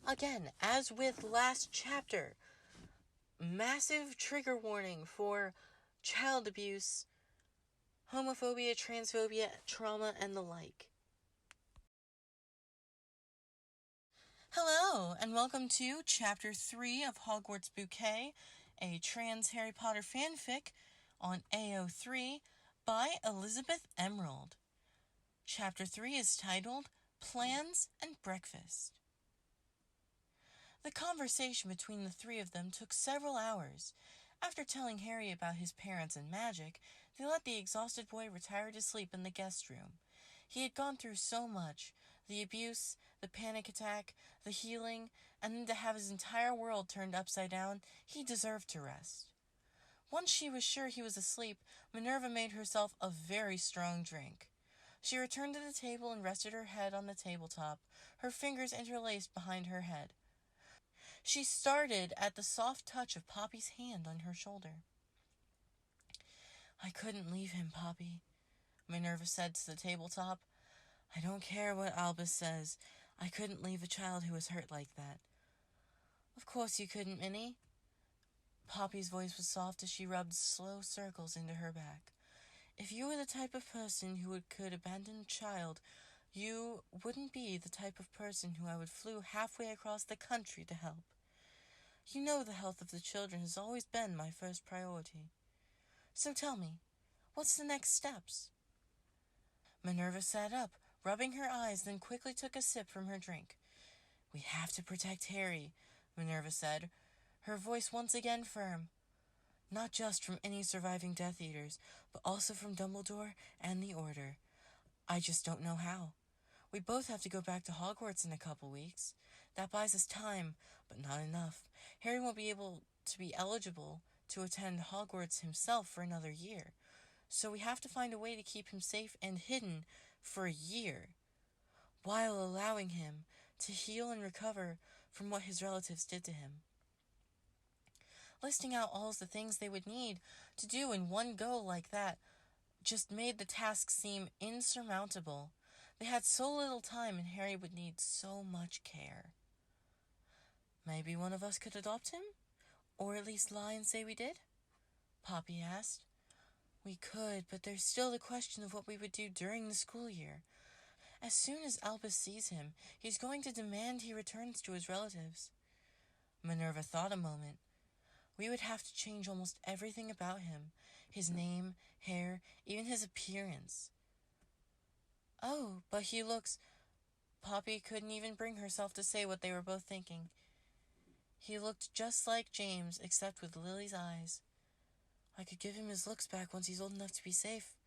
Again, as with last chapter, massive trigger warning for child abuse, homophobia, transphobia, trauma, and the like. Hello, and welcome to Chapter 3 of Hogwarts Bouquet, a trans Harry Potter fanfic on AO3 by ElizabethEmerald. Chapter 3 is titled Plans and Breakfast. The conversation between the three of them took several hours. After telling Harry about his parents and magic, they let the exhausted boy retire to sleep in the guest room. He had gone through so much, the abuse, the panic attack, the healing, and then to have his entire world turned upside down, he deserved to rest. Once she was sure he was asleep, Minerva made herself a very strong drink. She returned to the table and rested her head on the tabletop, her fingers interlaced behind her head. She started at the soft touch of Poppy's hand on her shoulder. "I couldn't leave him, Poppy," Minerva said to the tabletop. "I don't care what Albus says. I couldn't leave a child who was hurt like that." "Of course you couldn't, Minnie." Poppy's voice was soft as she rubbed slow circles into her back. "If you were the type of person who could abandon a child, you wouldn't be the type of person who I would flew halfway across the country to help. You know the health of the children has always been my first priority. So tell me, what's the next steps?" Minerva sat up, rubbing her eyes, then quickly took a sip from her drink. "We have to protect Harry," Minerva said, her voice once again firm. "Not just from any surviving Death Eaters, but also from Dumbledore and the Order. I just don't know how. We both have to go back to Hogwarts in a couple weeks. That buys us time, but not enough. Harry won't be able to be eligible to attend Hogwarts himself for another year, so we have to find a way to keep him safe and hidden for a year, while allowing him to heal and recover from what his relatives did to him." Listing out all the things they would need to do in one go like that just made the task seem insurmountable. They had so little time, and Harry would need so much care. "Maybe one of us could adopt him? Or at least lie and say we did?" Poppy asked. "We could, but there's still the question of what we would do during the school year. As soon as Albus sees him, he's going to demand he returns to his relatives." Minerva thought a moment. "We would have to change almost everything about him. His name, hair, even his appearance." "Oh, but he looks—" Poppy couldn't even bring herself to say what they were both thinking. "He looked just like James, except with Lily's eyes." "I could give him his looks back once he's old enough to be safe,"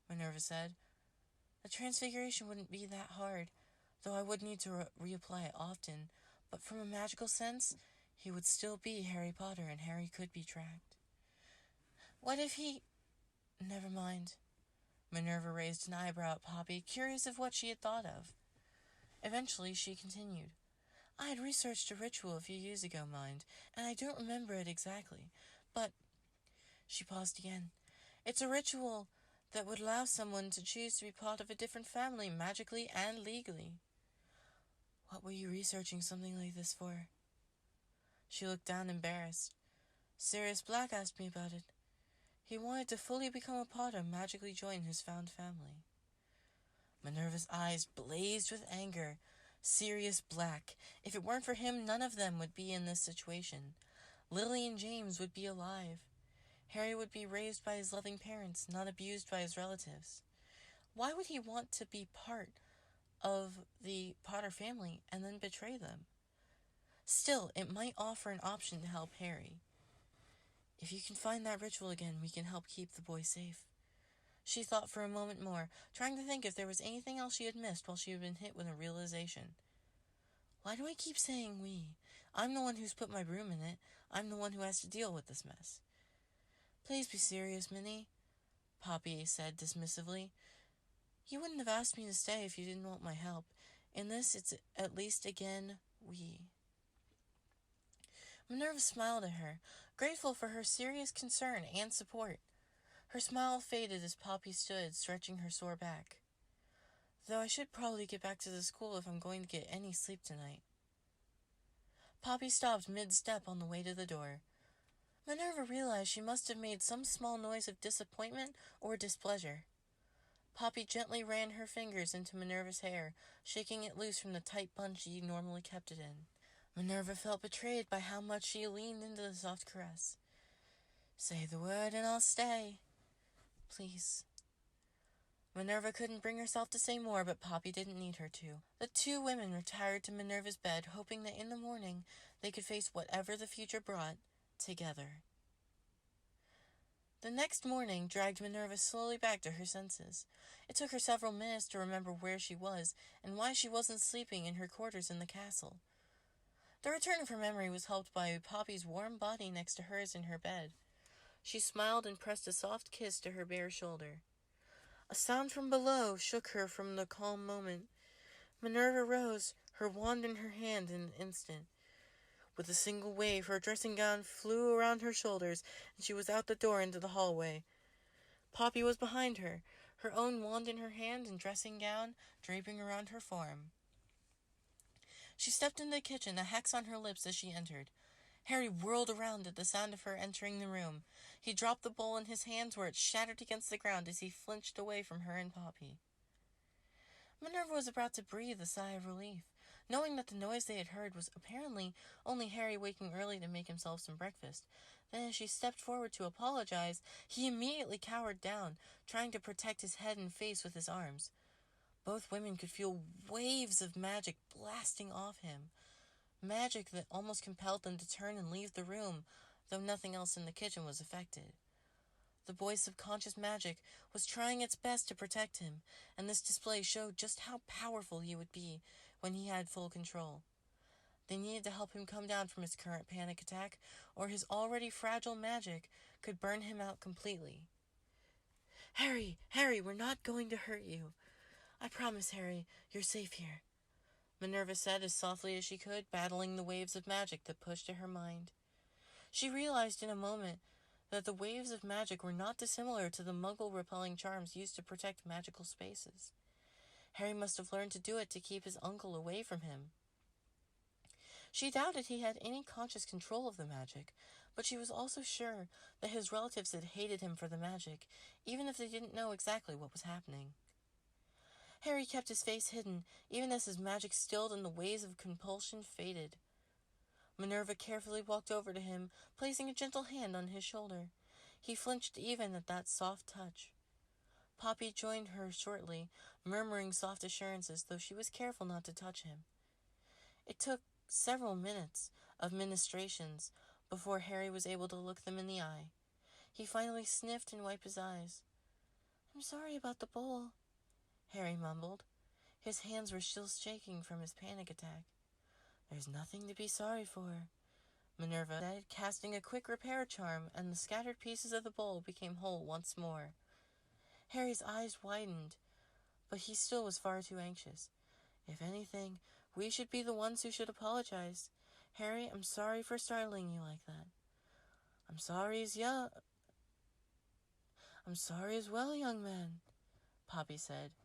Minerva said. "The transfiguration wouldn't be that hard, though I would need to reapply it often, but from a magical sense, he would still be Harry Potter, and Harry could be tracked." "What if he—" "Never mind." Minerva raised an eyebrow at Poppy, curious of what she had thought of. Eventually she continued. "I had researched a ritual a few years ago, mind, and I don't remember it exactly, but—" She paused again. "It's a ritual that would allow someone to choose to be part of a different family, magically and legally." "What were you researching something like this for?" She looked down, embarrassed. "Sirius Black asked me about it. He wanted to fully become a Potter and magically join his found family." Minerva's eyes blazed with anger. Sirius Black. If it weren't for him, none of them would be in this situation. Lily and James would be alive. Harry would be raised by his loving parents, not abused by his relatives. Why would he want to be part of the Potter family and then betray them? Still, it might offer an option to help Harry. "If you can find that ritual again, we can help keep the boy safe." She thought for a moment more, trying to think if there was anything else she had missed while she had been hit with a realization. "Why do I keep saying we? I'm the one who's put my broom in it. I'm the one who has to deal with this mess." "Please be serious, Minnie," Poppy said dismissively. "You wouldn't have asked me to stay if you didn't want my help. In this, it's at least again we." Minerva smiled at her, grateful for her serious concern and support. Her smile faded as Poppy stood, stretching her sore back. "Though I should probably get back to the school if I'm going to get any sleep tonight." Poppy stopped mid-step on the way to the door. Minerva realized she must have made some small noise of disappointment or displeasure. Poppy gently ran her fingers into Minerva's hair, shaking it loose from the tight bun she normally kept it in. Minerva felt betrayed by how much she leaned into the soft caress. "Say the word and I'll stay. Please." Minerva couldn't bring herself to say more, but Poppy didn't need her to. The two women retired to Minerva's bed, hoping that in the morning they could face whatever the future brought together. The next morning dragged Minerva slowly back to her senses. It took her several minutes to remember where she was and why she wasn't sleeping in her quarters in the castle. The return of her memory was helped by Poppy's warm body next to hers in her bed. She smiled and pressed a soft kiss to her bare shoulder. A sound from below shook her from the calm moment. Minerva rose, her wand in her hand in an instant. With a single wave, her dressing gown flew around her shoulders, and she was out the door into the hallway. Poppy was behind her, her own wand in her hand and dressing gown draping around her form. She stepped into the kitchen, a hex on her lips as she entered. Harry whirled around at the sound of her entering the room. He dropped the bowl in his hands where it shattered against the ground as he flinched away from her and Poppy. Minerva was about to breathe a sigh of relief, knowing that the noise they had heard was apparently only Harry waking early to make himself some breakfast. Then as she stepped forward to apologize, he immediately cowered down, trying to protect his head and face with his arms. Both women could feel waves of magic blasting off him. Magic that almost compelled them to turn and leave the room, though nothing else in the kitchen was affected. The boy's subconscious magic was trying its best to protect him, and this display showed just how powerful he would be when he had full control. They needed to help him come down from his current panic attack, or his already fragile magic could burn him out completely. Harry, we're not going to hurt you. I promise, Harry, you're safe here," Minerva said as softly as she could, battling the waves of magic that pushed at her mind. She realized in a moment that the waves of magic were not dissimilar to the muggle-repelling charms used to protect magical spaces. Harry must have learned to do it to keep his uncle away from him. She doubted he had any conscious control of the magic, but she was also sure that his relatives had hated him for the magic, even if they didn't know exactly what was happening. Harry kept his face hidden, even as his magic stilled and the waves of compulsion faded. Minerva carefully walked over to him, placing a gentle hand on his shoulder. He flinched even at that soft touch. Poppy joined her shortly, murmuring soft assurances, though she was careful not to touch him. It took several minutes of ministrations before Harry was able to look them in the eye. He finally sniffed and wiped his eyes. "I'm sorry about the bowl," Harry mumbled. His hands were still shaking from his panic attack. "There's nothing to be sorry for," Minerva said, casting a quick repair charm, and the scattered pieces of the bowl became whole once more. Harry's eyes widened, but he still was far too anxious. "If anything, we should be the ones who should apologize. Harry, I'm sorry for startling you like that." I'm sorry as well, young man," Poppy said.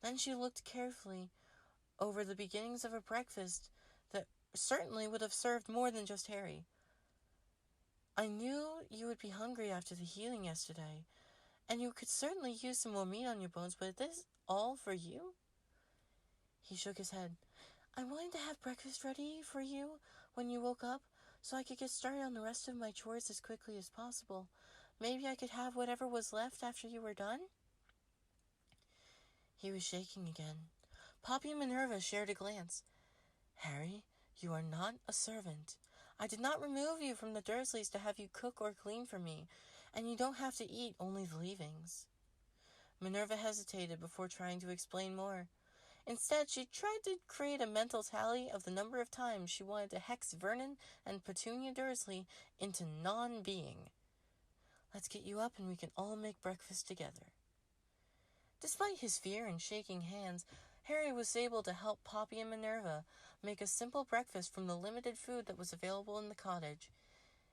Then she looked carefully over the beginnings of a breakfast that certainly would have served more than just Harry. "I knew you would be hungry after the healing yesterday, and you could certainly use some more meat on your bones, but is this all for you?" He shook his head. "I wanted to have breakfast ready for you when you woke up, so I could get started on the rest of my chores as quickly as possible. Maybe I could have whatever was left after you were done?" He was shaking again. Poppy and Minerva shared a glance. "Harry, you are not a servant. I did not remove you from the Dursleys to have you cook or clean for me, and you don't have to eat only the leavings." Minerva hesitated before trying to explain more. Instead, she tried to create a mental tally of the number of times she wanted to hex Vernon and Petunia Dursley into non-being. "Let's get you up and we can all make breakfast together." Despite his fear and shaking hands, Harry was able to help Poppy and Minerva make a simple breakfast from the limited food that was available in the cottage.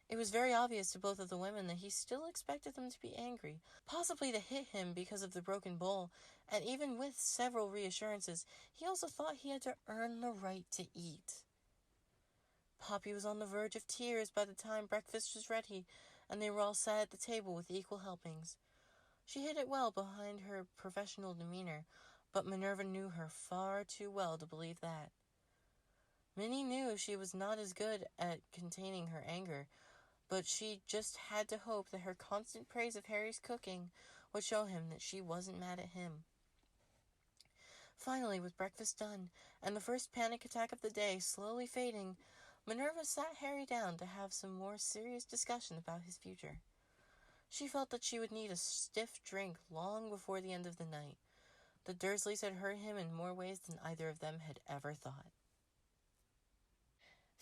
It was very obvious to both of the women that he still expected them to be angry, possibly to hit him because of the broken bowl, and even with several reassurances, he also thought he had to earn the right to eat. Poppy was on the verge of tears by the time breakfast was ready, and they were all sat at the table with equal helpings. She hid it well behind her professional demeanor, but Minerva knew her far too well to believe that. Minnie knew she was not as good at containing her anger, but she just had to hope that her constant praise of Harry's cooking would show him that she wasn't mad at him. Finally, with breakfast done, and the first panic attack of the day slowly fading, Minerva sat Harry down to have some more serious discussion about his future. She felt that she would need a stiff drink long before the end of the night. The Dursleys had hurt him in more ways than either of them had ever thought.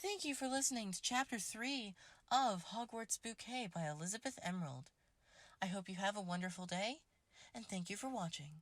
Thank you for listening to Chapter 3 of Hogwarts Bouquet by ElizabethEmerald. I hope you have a wonderful day, and thank you for watching.